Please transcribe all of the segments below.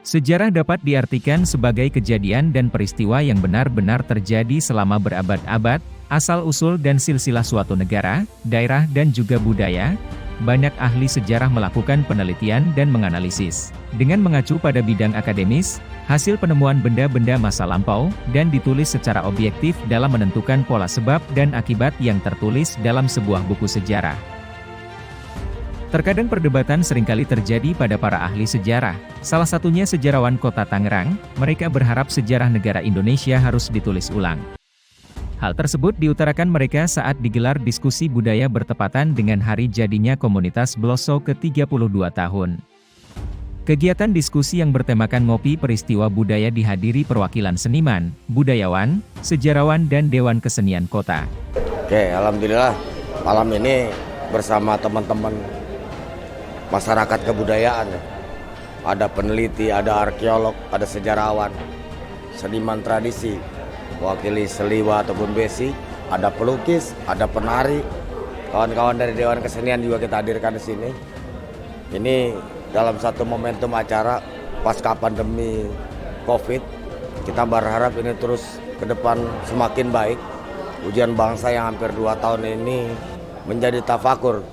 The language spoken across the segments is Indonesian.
Sejarah dapat diartikan sebagai kejadian dan peristiwa yang benar-benar terjadi selama berabad-abad, asal-usul dan silsilah suatu negara, daerah dan juga budaya. Banyak ahli sejarah melakukan penelitian dan menganalisis. Dengan mengacu pada bidang akademis, hasil penemuan benda-benda masa lampau, dan ditulis secara objektif dalam menentukan pola sebab dan akibat yang tertulis dalam sebuah buku sejarah. Terkadang perdebatan seringkali terjadi pada para ahli sejarah, salah satunya sejarawan Kota Tangerang. Mereka berharap sejarah negara Indonesia harus ditulis ulang. Hal tersebut diutarakan mereka saat digelar diskusi budaya bertepatan dengan hari jadinya komunitas Bloso ke-32 tahun. Kegiatan diskusi yang bertemakan ngopi peristiwa budaya dihadiri perwakilan seniman, budayawan, sejarawan dan Dewan Kesenian Kota. Oke, alhamdulillah malam ini bersama teman-teman masyarakat kebudayaan. Ada peneliti, ada arkeolog, ada sejarawan, seniman tradisi, wakili seliwa ataupun besi, ada pelukis, ada penari, kawan-kawan dari Dewan Kesenian juga kita hadirkan di sini. Ini dalam satu momentum acara pasca pandemi COVID, kita berharap ini terus ke depan semakin baik. Ujian bangsa yang hampir 2 tahun ini menjadi tafakur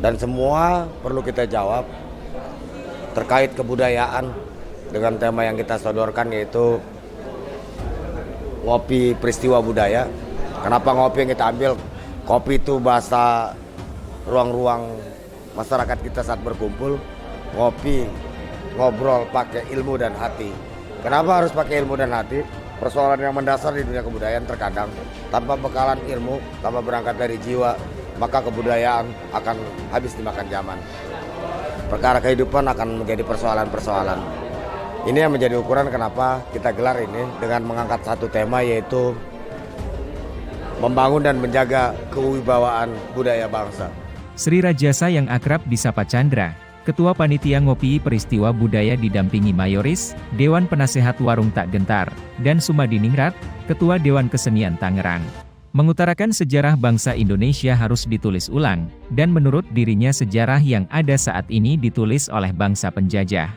dan semua perlu kita jawab terkait kebudayaan dengan tema yang kita sodorkan yaitu ngopi peristiwa budaya. Kenapa ngopi yang kita ambil? Kopi itu bahasa ruang-ruang masyarakat kita saat berkumpul. Ngopi, ngobrol pakai ilmu dan hati. Kenapa harus pakai ilmu dan hati? Persoalan yang mendasar di dunia kebudayaan terkadang tanpa bekalan ilmu, tanpa berangkat dari jiwa, maka kebudayaan akan habis dimakan zaman. Perkara kehidupan akan menjadi persoalan-persoalan. Ini yang menjadi ukuran kenapa kita gelar ini dengan mengangkat satu tema yaitu membangun dan menjaga kewibawaan budaya bangsa. Sri Rajasa yang akrab disapa Chandra, Ketua Panitia Ngopi Peristiwa Budaya didampingi Mayoris, Dewan Penasehat Warung Tak Gentar, dan Sumadiningrat, Ketua Dewan Kesenian Tangerang. Mengutarakan sejarah bangsa Indonesia harus ditulis ulang, dan menurut dirinya sejarah yang ada saat ini ditulis oleh bangsa penjajah.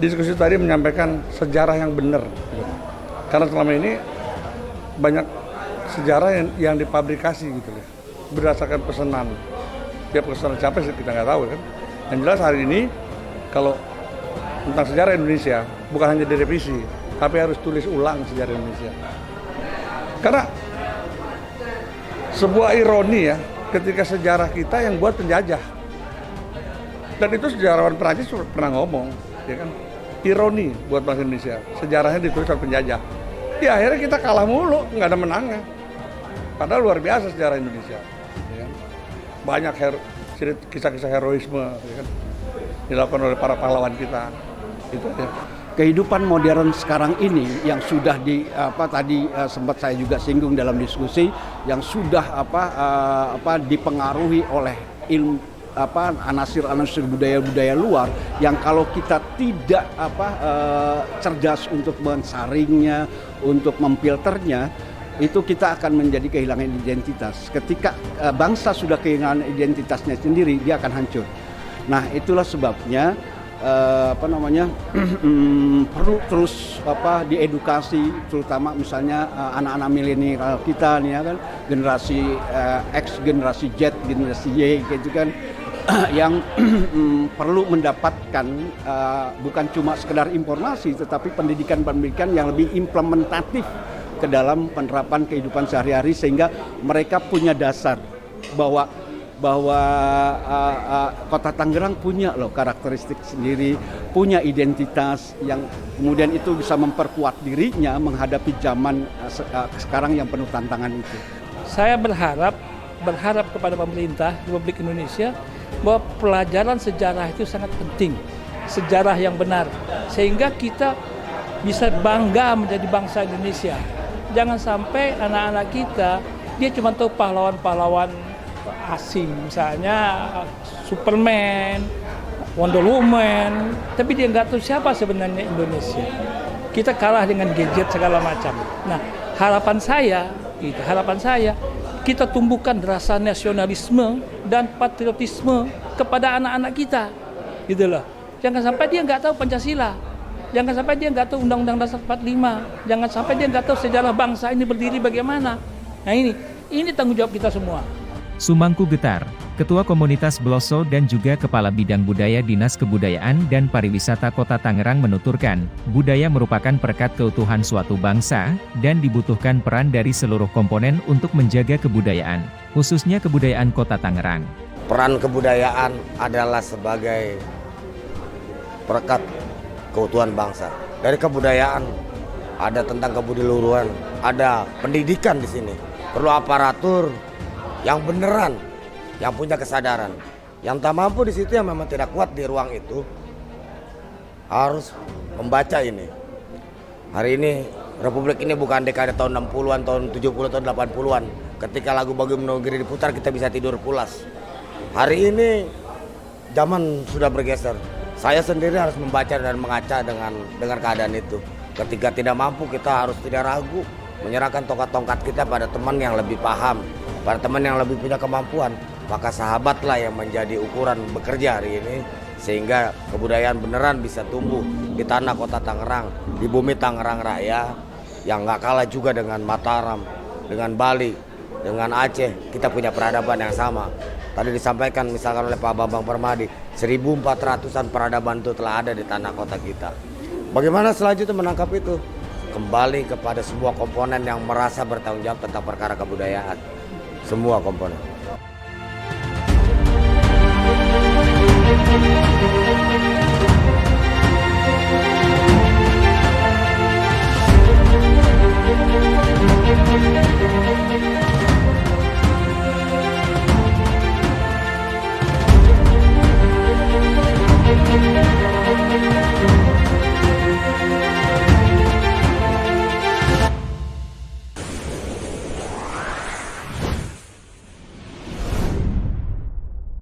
Diskusi tadi menyampaikan sejarah yang benar, karena selama ini banyak sejarah yang dipabrikasi gitu ya, berdasarkan pesanan. Dia pesanan siapa sih kita nggak tahu kan. Yang jelas hari ini kalau tentang sejarah Indonesia bukan hanya direvisi, tapi harus tulis ulang sejarah Indonesia. Karena sebuah ironi ya, ketika sejarah kita yang buat penjajah. Dan itu sejarawan Perancis pernah ngomong, ya kan? Ironi buat bangsa Indonesia, sejarahnya ditulis oleh penjajah. Ya akhirnya kita kalah mulu, nggak ada menangnya. Padahal luar biasa sejarah Indonesia. Ya kan? Banyak kisah-kisah heroisme ya kan? Dilakukan oleh para pahlawan kita. Itu ya. Kehidupan modern sekarang ini yang sudah sempat saya juga singgung dalam diskusi yang sudah dipengaruhi oleh ilmu anasir-anasir budaya-budaya luar yang kalau kita tidak cerdas untuk mensaringnya, untuk memfilternya, itu kita akan menjadi kehilangan identitas. Ketika bangsa sudah kehilangan identitasnya sendiri, dia akan hancur. Nah, itulah sebabnya perlu terus diedukasi, terutama misalnya anak-anak milenial kita nih ya kan, generasi X, generasi Z, generasi Y gitu kan, yang perlu mendapatkan bukan cuma sekedar informasi, tetapi pendidikan-pendidikan yang lebih implementatif ke dalam penerapan kehidupan sehari-hari sehingga mereka punya dasar bahwa Kota Tangerang punya loh karakteristik sendiri, punya identitas yang kemudian itu bisa memperkuat dirinya menghadapi zaman sekarang yang penuh tantangan itu. Saya berharap kepada pemerintah Republik Indonesia bahwa pelajaran sejarah itu sangat penting, sejarah yang benar, sehingga kita bisa bangga menjadi bangsa Indonesia. Jangan sampai anak-anak kita dia cuma tahu pahlawan-pahlawan asing, misalnya Superman, Wonder Woman, tapi dia nggak tahu siapa sebenarnya Indonesia. Kita kalah dengan gadget segala macam. Nah, harapan saya, kita tumbuhkan rasa nasionalisme dan patriotisme kepada anak-anak kita, gitu loh. Jangan sampai dia nggak tahu Pancasila. Jangan sampai dia nggak tahu Undang-Undang Dasar 45. Jangan sampai dia nggak tahu sejarah bangsa ini berdiri bagaimana. Nah ini tanggung jawab kita semua. Sumangku Getar, Ketua Komunitas Bloso dan juga Kepala Bidang Budaya Dinas Kebudayaan dan Pariwisata Kota Tangerang menuturkan, budaya merupakan perekat keutuhan suatu bangsa, dan dibutuhkan peran dari seluruh komponen untuk menjaga kebudayaan, khususnya kebudayaan Kota Tangerang. Peran kebudayaan adalah sebagai perekat keutuhan bangsa. Dari kebudayaan ada tentang kebudiluhuran, ada pendidikan di sini. Perlu aparatur yang beneran, yang punya kesadaran. Yang tak mampu di situ, yang memang tidak kuat di ruang itu, harus membaca ini. Hari ini Republik ini bukan dekade tahun 60-an, tahun 70, tahun 80-an. Ketika lagu Bagaimana Negeri diputar, kita bisa tidur pulas. Hari ini zaman sudah bergeser. Saya sendiri harus membaca dan mengaca dengan keadaan itu. Ketika tidak mampu, kita harus tidak ragu menyerahkan tongkat-tongkat kita pada teman yang lebih paham, pada teman yang lebih punya kemampuan. Maka sahabatlah yang menjadi ukuran bekerja hari ini, sehingga kebudayaan beneran bisa tumbuh di tanah Kota Tangerang, di bumi Tangerang Raya, yang nggak kalah juga dengan Mataram, dengan Bali, dengan Aceh. Kita punya peradaban yang sama. Tadi disampaikan misalkan oleh Pak Bambang Permadi, 1.400-an peradaban itu telah ada di tanah kota kita. Bagaimana selanjutnya menangkap itu? Kembali kepada semua komponen yang merasa bertanggung jawab tentang perkara kebudayaan. Semua komponen.